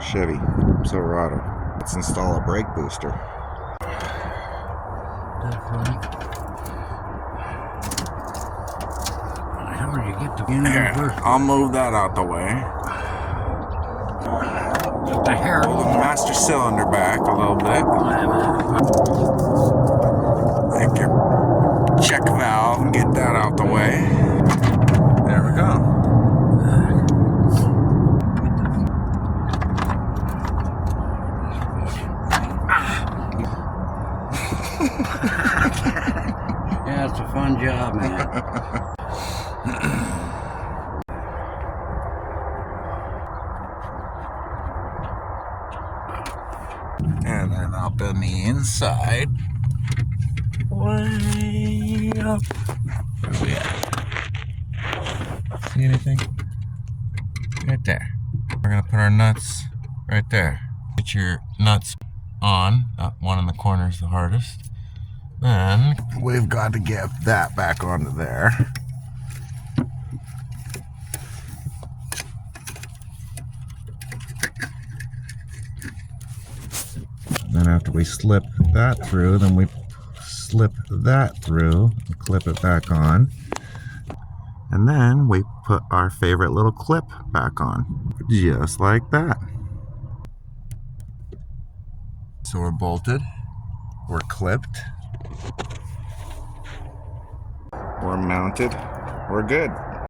Chevy Silverado. Let's install a brake booster. How did you get the Here, I'll move that out the way. the hair? Pull the master cylinder back a little bit. Take your check valve and get that out the way. There we go. Yeah, it's a fun job, man. And then up in the inside. Way up. Where we at? See anything? Right there. We're gonna put our nuts right there. Get your nuts on. That one in the corner is the hardest. Then we've got to get that back onto there. Then after we slip that through, then we slip that through and clip it back on. And then we put our favorite little clip back on, just like that. So we're bolted, we're clipped, we're mounted, we're good.